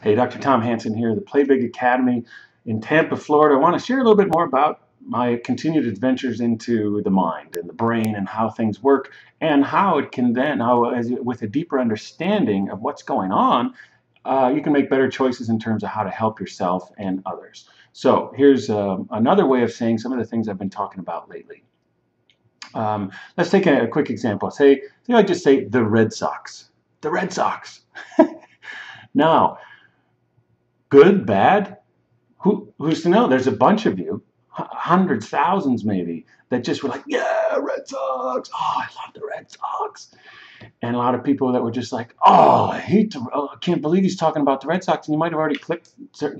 Hey, Dr. Tom Hansen here, the Play Big Academy in Tampa, Florida. I want to share a little bit more about my continued adventures into the mind and the brain and how things work and how it can then, with a deeper understanding of what's going on, you can make better choices in terms of how to help yourself and others. So here's another way of saying some of the things I've been talking about lately. Let's take a quick example. Say I just say the Red Sox. The Red Sox. Now, good, bad? Who's to know? There's a bunch of you, hundreds, thousands maybe, that just were like, yeah, Red Sox. Oh, I love the Red Sox. And a lot of people that were just like, oh, I can't believe he's talking about the Red Sox. And you might have already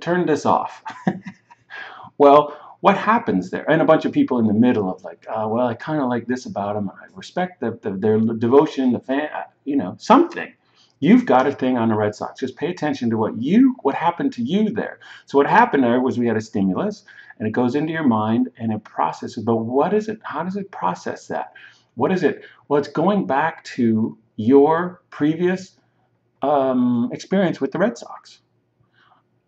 turned this off. Well, what happens there? And a bunch of people in the middle of like, well, I kind of like this about them. I respect their devotion, the fan, something. You've got a thing on the Red Sox. Just pay attention to what happened to you there. So what happened there was we had a stimulus, and it goes into your mind, and it processes. But what is it? How does it process that? What is it? Well, it's going back to your previous experience with the Red Sox.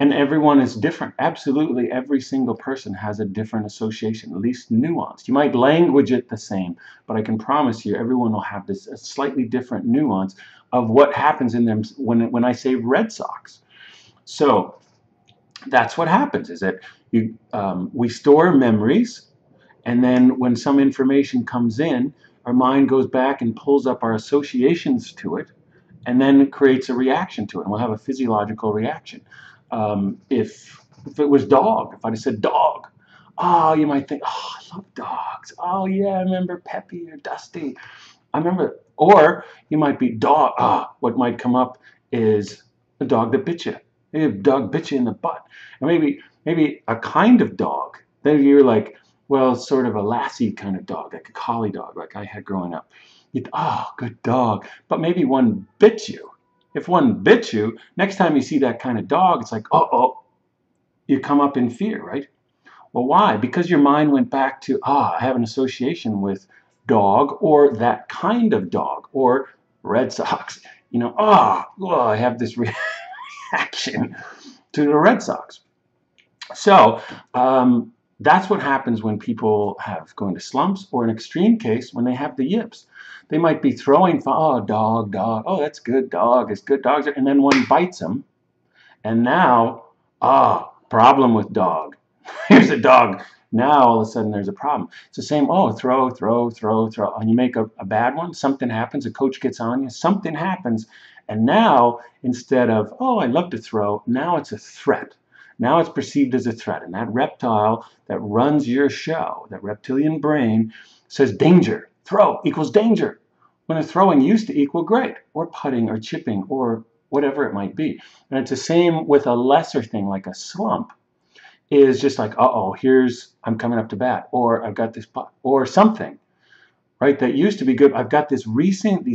And everyone is different. Absolutely, every single person has a different association, at least nuanced. You might language it the same, but I can promise you everyone will have a slightly different nuance of what happens in them when I say Red Sox. So that's what happens, is that we store memories, and then when some information comes in, our mind goes back and pulls up our associations to it, and then it creates a reaction to it, and we'll have a physiological reaction. If it was dog, if I'd have said dog, oh, you might think, oh, I love dogs. Oh, yeah, I remember Peppy or Dusty. I remember, or you might be dog. What might come up is a dog that bit you. Maybe a dog bit you in the butt. And maybe a kind of dog. Then you're like, well, sort of a lassie kind of dog, like a collie dog, like I had growing up. Good dog. But maybe one bit you. If one bit you, next time you see that kind of dog, it's like, uh-oh, you come up in fear, right? Well, why? Because your mind went back to, I have an association with dog or that kind of dog or Red Sox. I have this reaction to the Red Sox. So that's what happens when people go into slumps, or in extreme case, when they have the yips. They might be throwing, dog, oh, that's good, dog, it's good dogs. And then one bites them, and now, problem with dog. Here's a dog. Now, all of a sudden, there's a problem. It's the same, throw. And you make a bad one, something happens, a coach gets on you, something happens. And now, instead of, I love to throw, now it's a threat. Now it's perceived as a threat. And that reptile that runs your show, that reptilian brain, says danger. Throw equals danger. When a throwing used to equal great, or putting, or chipping, or whatever it might be. And it's the same with a lesser thing like a slump. Is just like, I'm coming up to bat, or I've got this putt, or something, right? That used to be good. I've got these recent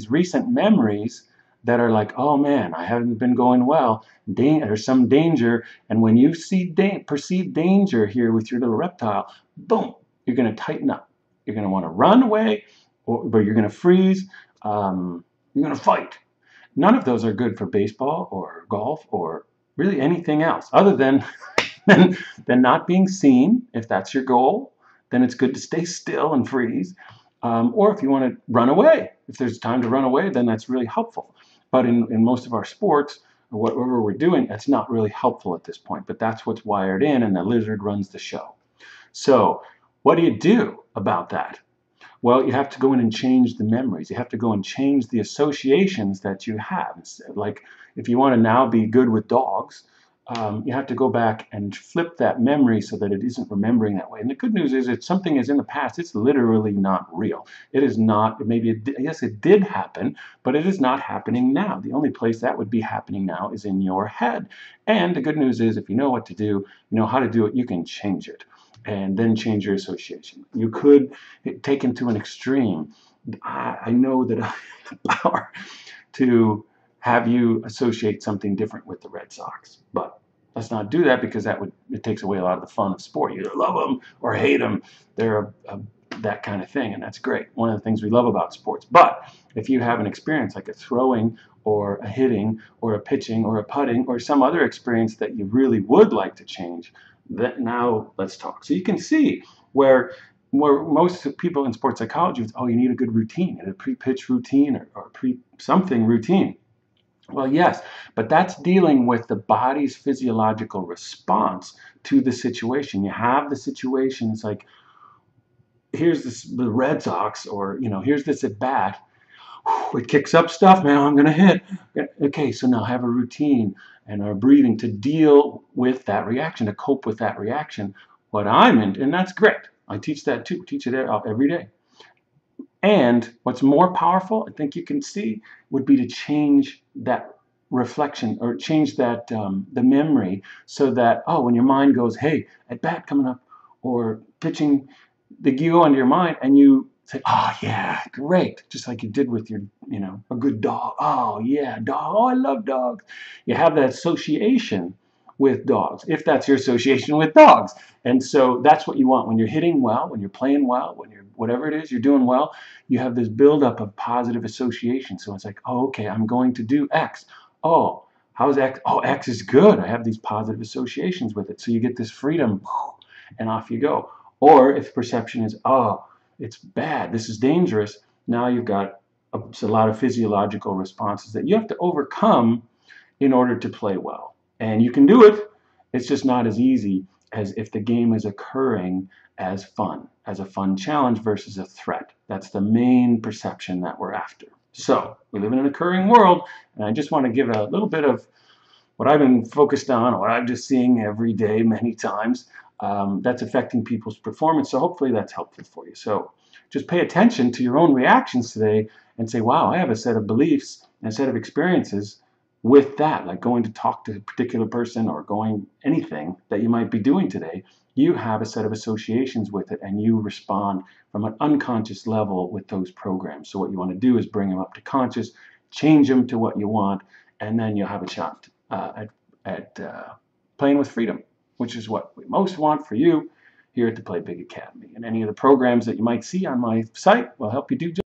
memories that are like, oh man, I haven't been going well. There's some danger, and when you see perceived danger here with your little reptile, boom, you're going to tighten up. You're going to want to run away, but you're going to freeze. You're going to fight. None of those are good for baseball or golf or really anything else, other than not being seen. If that's your goal, then it's good to stay still and freeze. Or if you want to run away, if there's time to run away, then that's really helpful. But in most of our sports, or whatever we're doing, that's not really helpful at this point. But that's what's wired in, and the lizard runs the show. So what do you do about that? Well, you have to go in and change the memories. You have to go and change the associations that you have. Like if you want to now be good with dogs, you have to go back and flip that memory so that it isn't remembering that way. And the good news is, if something is in the past, it's literally not real. It is not, yes, it did happen, but it is not happening now. The only place that would be happening now is in your head. And the good news is, if you know what to do, you know how to do it, you can change it and then change your association. You could take it to an extreme. I know that I have the power to have you associate something different with the Red Sox, but let's not do that, because it takes away a lot of the fun of sport. You either love them or hate them. They're that kind of thing, and that's great. One of the things we love about sports. But if you have an experience like a throwing or a hitting or a pitching or a putting or some other experience that you really would like to change, that now let's talk. So you can see where most people in sports psychology, oh, you need a good routine, a pre-pitch routine or pre-something routine. Well, yes, but that's dealing with the body's physiological response to the situation. You have the situation, it's like, here's the Red Sox, or, here's this at bat. It kicks up stuff, man, I'm going to hit. Okay, so now have a routine and our breathing to deal with that reaction, to cope with that reaction. What I'm in, and that's great. I teach that too, teach it every day. And what's more powerful, I think you can see, would be to change that reflection or change that the memory so that, oh, when your mind goes, hey, at bat coming up or pitching, you go into your mind and you say, oh, yeah, great. Just like you did with your, a good dog. Oh, yeah, dog. Oh, I love dogs. You have that association with dogs, if that's your association with dogs. And so that's what you want when you're hitting well, when you're playing well, when you're whatever it is you're doing well, you have this buildup of positive association. So it's like, oh, okay, I'm going to do X. Oh, how's X? Oh, X is good. I have these positive associations with it. So you get this freedom and off you go. Or if perception is, oh, it's bad, this is dangerous, now you've got a lot of physiological responses that you have to overcome in order to play well. And you can do it. It's just not as easy as if the game is occurring as fun, as a fun challenge versus a threat. That's the main perception that we're after. So we live in an occurring world, and I just want to give a little bit of what I've been focused on, what I'm just seeing every day, many times, that's affecting people's performance. So hopefully that's helpful for you. So just pay attention to your own reactions today and say, wow, I have a set of beliefs and a set of experiences with that, like going to talk to a particular person or going anything that you might be doing today. You have a set of associations with it and you respond from an unconscious level with those programs. So what you want to do is bring them up to conscious, change them to what you want, and then you'll have a shot at playing with freedom, which is what we most want for you here at the Play Big Academy. And any of the programs that you might see on my site will help you do just